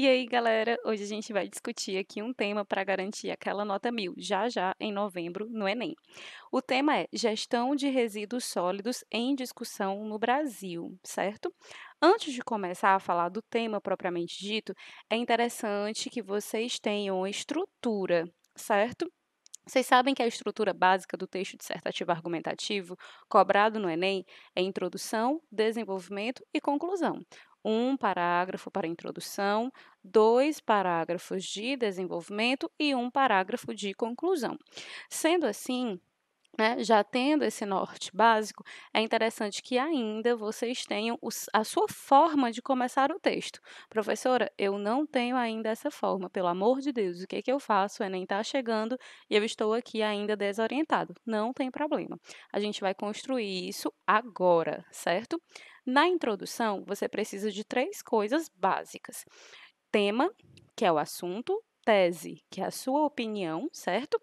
E aí, galera, hoje a gente vai discutir aqui um tema para garantir aquela nota 1000, já já em novembro, no Enem. O tema é gestão de resíduos sólidos em discussão no Brasil, certo? Antes de começar a falar do tema propriamente dito, é interessante que vocês tenham estrutura, certo? Vocês sabem que a estrutura básica do texto dissertativo argumentativo cobrado no Enem é introdução, desenvolvimento e conclusão. Um parágrafo para introdução, dois parágrafos de desenvolvimento e um parágrafo de conclusão. Sendo assim, né, já tendo esse norte básico, é interessante que ainda vocês tenham a sua forma de começar o texto. Professora, eu não tenho ainda essa forma, pelo amor de Deus, o que que eu faço? O Enem está chegando e eu estou aqui ainda desorientado. Não tem problema. A gente vai construir isso agora, certo? Na introdução, você precisa de três coisas básicas: tema, que é o assunto, tese, que é a sua opinião, certo?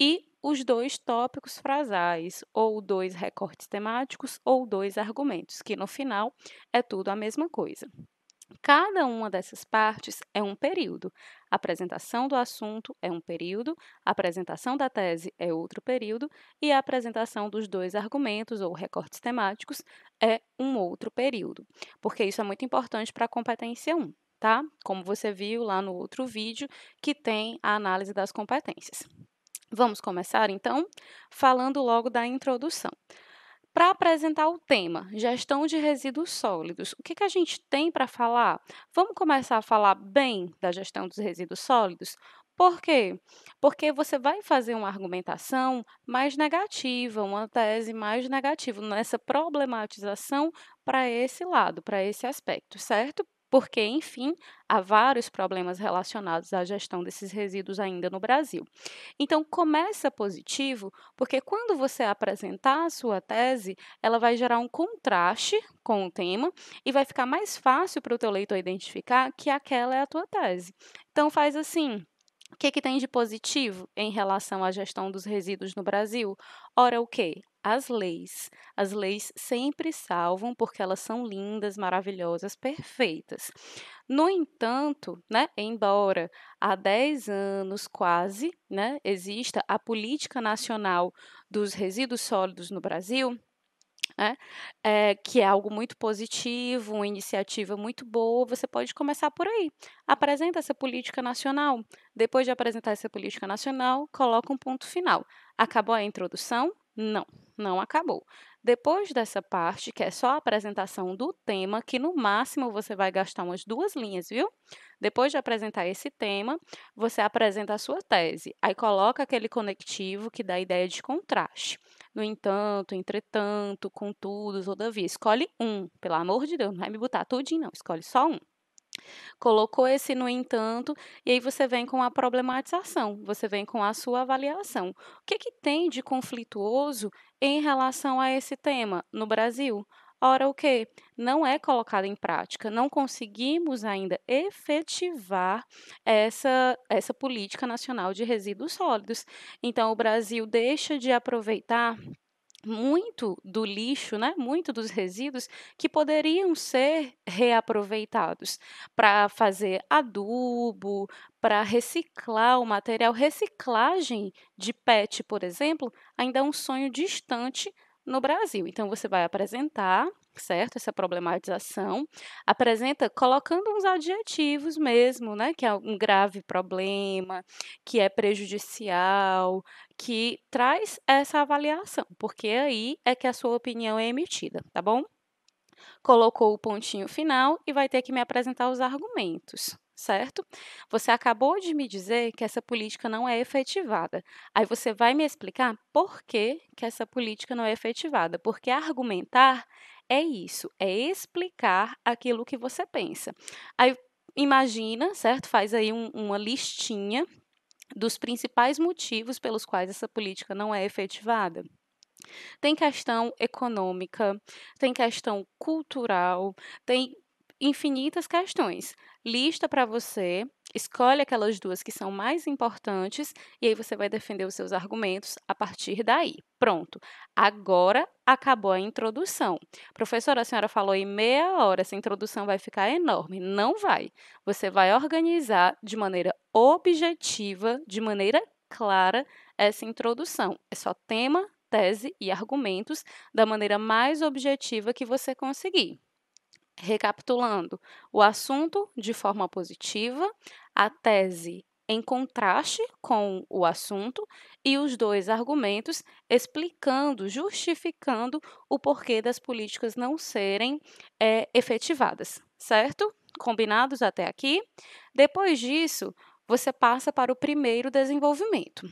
E os dois tópicos frasais, ou dois recortes temáticos, ou dois argumentos, que no final é tudo a mesma coisa. Cada uma dessas partes é um período. A apresentação do assunto é um período, a apresentação da tese é outro período e a apresentação dos dois argumentos ou recortes temáticos é um outro período, porque isso é muito importante para a competência 1, tá? Como você viu lá no outro vídeo, que tem a análise das competências. Vamos começar, então, falando logo da introdução. Para apresentar o tema, gestão de resíduos sólidos, o que que a gente tem para falar? Vamos começar a falar bem da gestão dos resíduos sólidos? Por quê? Porque você vai fazer uma argumentação mais negativa, uma tese mais negativa, nessa problematização para esse lado, para esse aspecto, certo? Porque, enfim, há vários problemas relacionados à gestão desses resíduos ainda no Brasil. Então, começa positivo, porque quando você apresentar a sua tese, ela vai gerar um contraste com o tema e vai ficar mais fácil para o teu leitor identificar que aquela é a tua tese. Então, faz assim. O que que tem de positivo em relação à gestão dos resíduos no Brasil? Ora, o quê? As leis. As leis sempre salvam porque elas são lindas, maravilhosas, perfeitas. No entanto, né, embora há 10 anos quase, né, exista a Política Nacional dos Resíduos Sólidos no Brasil, né, que é algo muito positivo, uma iniciativa muito boa, você pode começar por aí. Apresenta essa política nacional. Depois de apresentar essa política nacional, coloca um ponto final. Acabou a introdução? Não, não acabou. Depois dessa parte, que é só a apresentação do tema, que no máximo você vai gastar umas 2 linhas, viu? Depois de apresentar esse tema, você apresenta a sua tese. Aí coloca aquele conectivo que dá a ideia de contraste. No entanto, entretanto, contudo, todavia. Escolhe um, pelo amor de Deus, não vai me botar tudinho, não. Escolhe só um. Colocou esse no entanto, e aí você vem com a problematização, você vem com a sua avaliação. O que que tem de conflituoso em relação a esse tema no Brasil? Ora, o que? Não é colocado em prática, não conseguimos ainda efetivar essa política nacional de resíduos sólidos. Então, o Brasil deixa de aproveitar muito do lixo, né, muito dos resíduos que poderiam ser reaproveitados para fazer adubo, para reciclar o material. Reciclagem de PET, por exemplo, ainda é um sonho distante no Brasil. Então, você vai apresentar, certo, essa problematização, apresenta colocando uns adjetivos mesmo, né, que é um grave problema, que é prejudicial, que traz essa avaliação, porque aí é que a sua opinião é emitida, tá bom? Colocou o pontinho final e vai ter que me apresentar os argumentos, certo? Você acabou de me dizer que essa política não é efetivada. Aí você vai me explicar por que que essa política não é efetivada, porque argumentar é isso, é explicar aquilo que você pensa. Aí imagina, certo? Faz aí uma listinha dos principais motivos pelos quais essa política não é efetivada. Tem questão econômica, tem questão cultural, tem infinitas questões. Lista para você Escolhe aquelas duas que são mais importantes e aí você vai defender os seus argumentos a partir daí. Pronto. Agora acabou a introdução. Professora, a senhora falou em meia hora, essa introdução vai ficar enorme. Não vai. Você vai organizar de maneira objetiva, de maneira clara, essa introdução. É só tema, tese e argumentos da maneira mais objetiva que você conseguir. Recapitulando, o assunto de forma positiva, a tese em contraste com o assunto e os dois argumentos explicando, justificando o porquê das políticas não serem efetivadas, certo? Combinados até aqui? Depois disso, você passa para o primeiro desenvolvimento.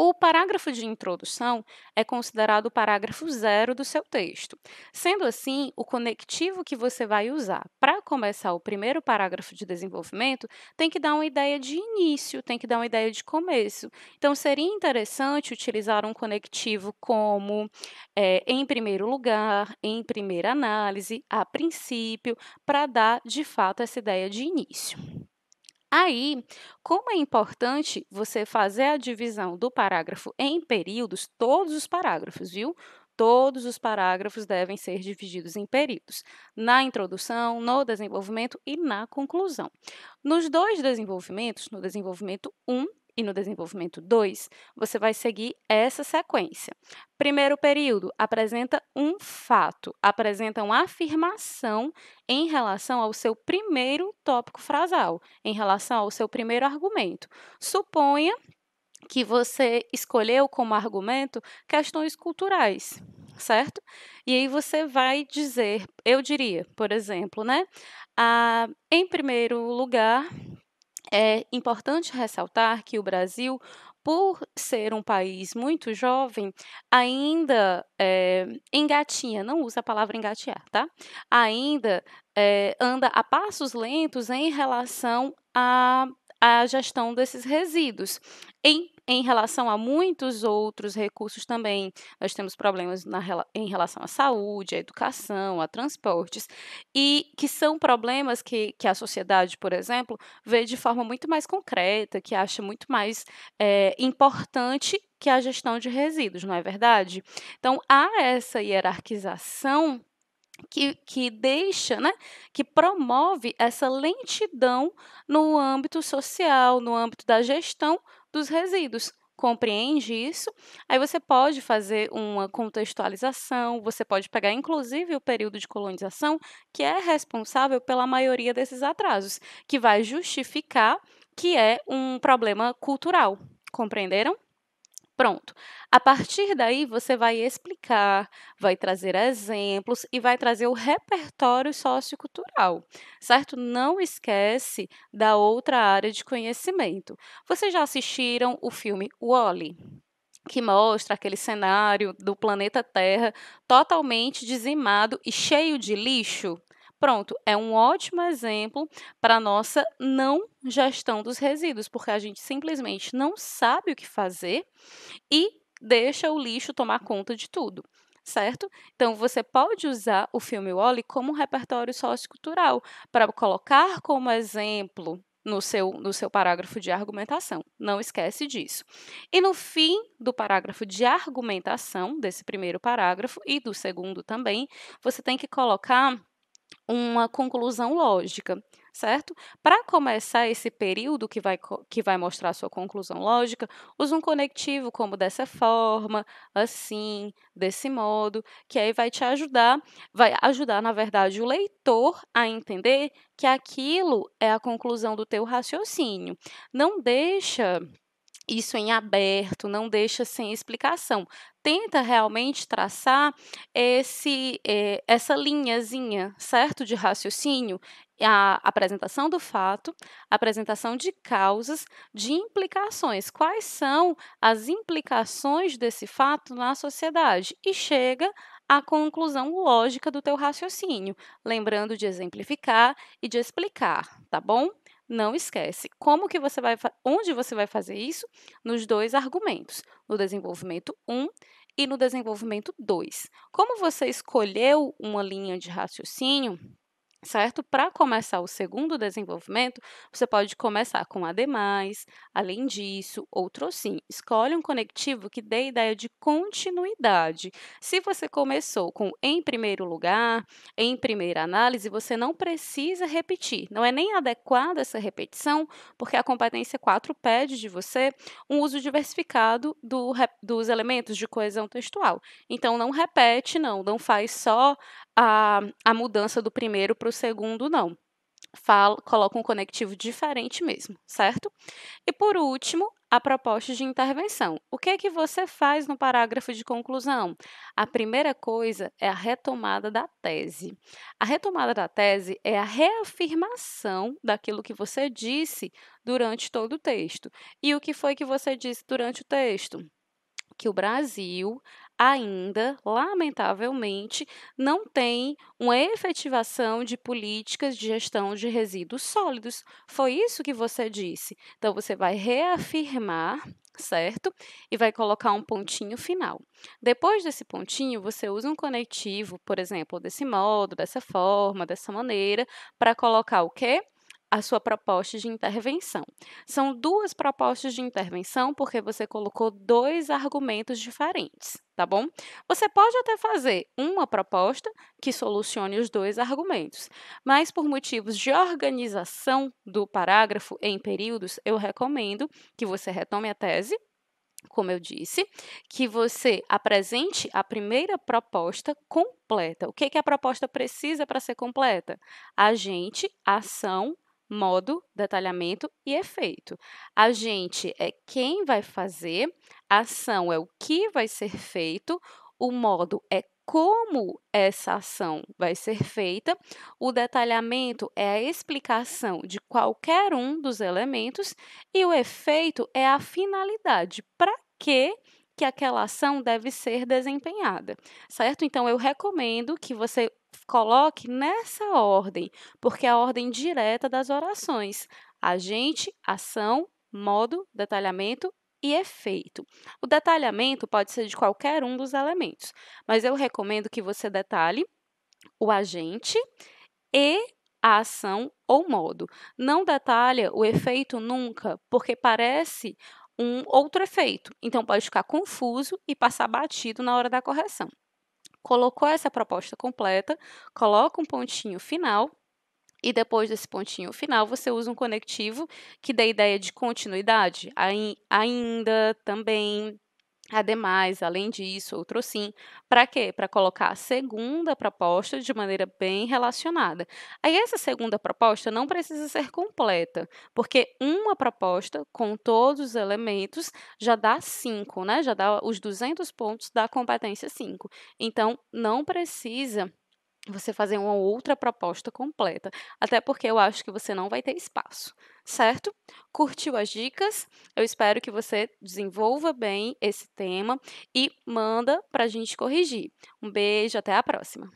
O parágrafo de introdução é considerado o parágrafo zero do seu texto. Sendo assim, o conectivo que você vai usar para começar o primeiro parágrafo de desenvolvimento tem que dar uma ideia de início, tem que dar uma ideia de começo. Então, seria interessante utilizar um conectivo como em primeiro lugar, em primeira análise, a princípio, para dar de fato essa ideia de início. Aí, como é importante você fazer a divisão do parágrafo em períodos, todos os parágrafos, viu? Todos os parágrafos devem ser divididos em períodos, na introdução, no desenvolvimento e na conclusão. Nos dois desenvolvimentos, no desenvolvimento 1 e no desenvolvimento 2, você vai seguir essa sequência. Primeiro período apresenta um fato, apresenta uma afirmação em relação ao seu primeiro tópico frasal, em relação ao seu primeiro argumento. Suponha que você escolheu como argumento questões culturais, certo? E aí você vai dizer, eu diria, por exemplo, né? Em primeiro lugar, é importante ressaltar que o Brasil, por ser um país muito jovem, ainda engatinha, não usa a palavra engatear, tá? Ainda anda a passos lentos em relação à gestão desses resíduos. Em relação a muitos outros recursos também, nós temos problemas em relação à saúde, à educação, a transportes, e que são problemas que a sociedade, por exemplo, vê de forma muito mais concreta, que acha muito mais importante que a gestão de resíduos, não é verdade? Então, há essa hierarquização que deixa, né, que promove essa lentidão no âmbito social, no âmbito da gestão dos resíduos. Compreende isso? Aí você pode fazer uma contextualização, você pode pegar inclusive o período de colonização, que é responsável pela maioria desses atrasos, que vai justificar que é um problema cultural. Compreenderam? Pronto. A partir daí, você vai explicar, vai trazer exemplos e vai trazer o repertório sociocultural, certo? Não esquece da outra área de conhecimento. Vocês já assistiram o filme Wall-E? Que mostra aquele cenário do planeta Terra totalmente dizimado e cheio de lixo? Pronto, é um ótimo exemplo para a nossa não gestão dos resíduos, porque a gente simplesmente não sabe o que fazer e deixa o lixo tomar conta de tudo, certo? Então, você pode usar o filme Wall-E como um repertório sociocultural para colocar como exemplo no seu parágrafo de argumentação. Não esquece disso. E no fim do parágrafo de argumentação, desse primeiro parágrafo e do segundo também, você tem que colocar uma conclusão lógica, certo? Para começar esse período que vai mostrar a sua conclusão lógica, use um conectivo como dessa forma, assim, desse modo, que aí vai ajudar, na verdade, o leitor a entender que aquilo é a conclusão do teu raciocínio. Não deixa isso em aberto, não deixa sem explicação. Tenta realmente traçar essa linhazinha, certo, de raciocínio, a apresentação do fato, a apresentação de causas, de implicações. Quais são as implicações desse fato na sociedade? E chega à conclusão lógica do teu raciocínio, lembrando de exemplificar e de explicar, tá bom? Não esquece. Onde você vai fazer isso? Nos dois argumentos, no desenvolvimento 1 e no desenvolvimento 2. Como você escolheu uma linha de raciocínio, certo? Para começar o segundo desenvolvimento, você pode começar com ademais, além disso, outro sim. Escolhe um conectivo que dê ideia de continuidade. Se você começou com em primeiro lugar, em primeira análise, você não precisa repetir. Não é nem adequada essa repetição, porque a competência 4 pede de você um uso diversificado dos elementos de coesão textual. Então, não repete, não faz só a mudança do primeiro para o segundo, não. Coloca um conectivo diferente mesmo, certo? E por último, a proposta de intervenção. O que é que você faz no parágrafo de conclusão? A primeira coisa é a retomada da tese. A retomada da tese é a reafirmação daquilo que você disse durante todo o texto. E o que foi que você disse durante o texto? Que o Brasil ainda, lamentavelmente, não tem uma efetivação de políticas de gestão de resíduos sólidos. Foi isso que você disse. Então, você vai reafirmar, certo? E vai colocar um pontinho final. Depois desse pontinho, você usa um conectivo, por exemplo, desse modo, dessa forma, dessa maneira, para colocar o quê? A sua proposta de intervenção. São duas propostas de intervenção porque você colocou dois argumentos diferentes, tá bom? Você pode até fazer uma proposta que solucione os dois argumentos, mas por motivos de organização do parágrafo em períodos, eu recomendo que você retome a tese, como eu disse, que você apresente a primeira proposta completa. O que a proposta precisa para ser completa? Agente, ação, modo, detalhamento e efeito. Agente é quem vai fazer, a ação é o que vai ser feito, o modo é como essa ação vai ser feita, o detalhamento é a explicação de qualquer um dos elementos e o efeito é a finalidade. Para que aquela ação deve ser desempenhada, certo? Então, eu recomendo que você coloque nessa ordem, porque é a ordem direta das orações: agente, ação, modo, detalhamento e efeito. O detalhamento pode ser de qualquer um dos elementos, mas eu recomendo que você detalhe o agente e a ação ou modo. Não detalha o efeito nunca, porque parece um outro efeito, então pode ficar confuso e passar batido na hora da correção. Colocou essa proposta completa, coloca um pontinho final e depois desse pontinho final, você usa um conectivo que dê ideia de continuidade, ainda, também, ademais, além disso, outro sim. Para quê? Para colocar a segunda proposta de maneira bem relacionada. Aí, essa segunda proposta não precisa ser completa, porque uma proposta com todos os elementos já dá 5, né? Já dá os 200 pontos da competência 5. Então, não precisa você fazer uma outra proposta completa, até porque eu acho que você não vai ter espaço, certo? Curtiu as dicas? Eu espero que você desenvolva bem esse tema e manda para a gente corrigir. Um beijo, até a próxima!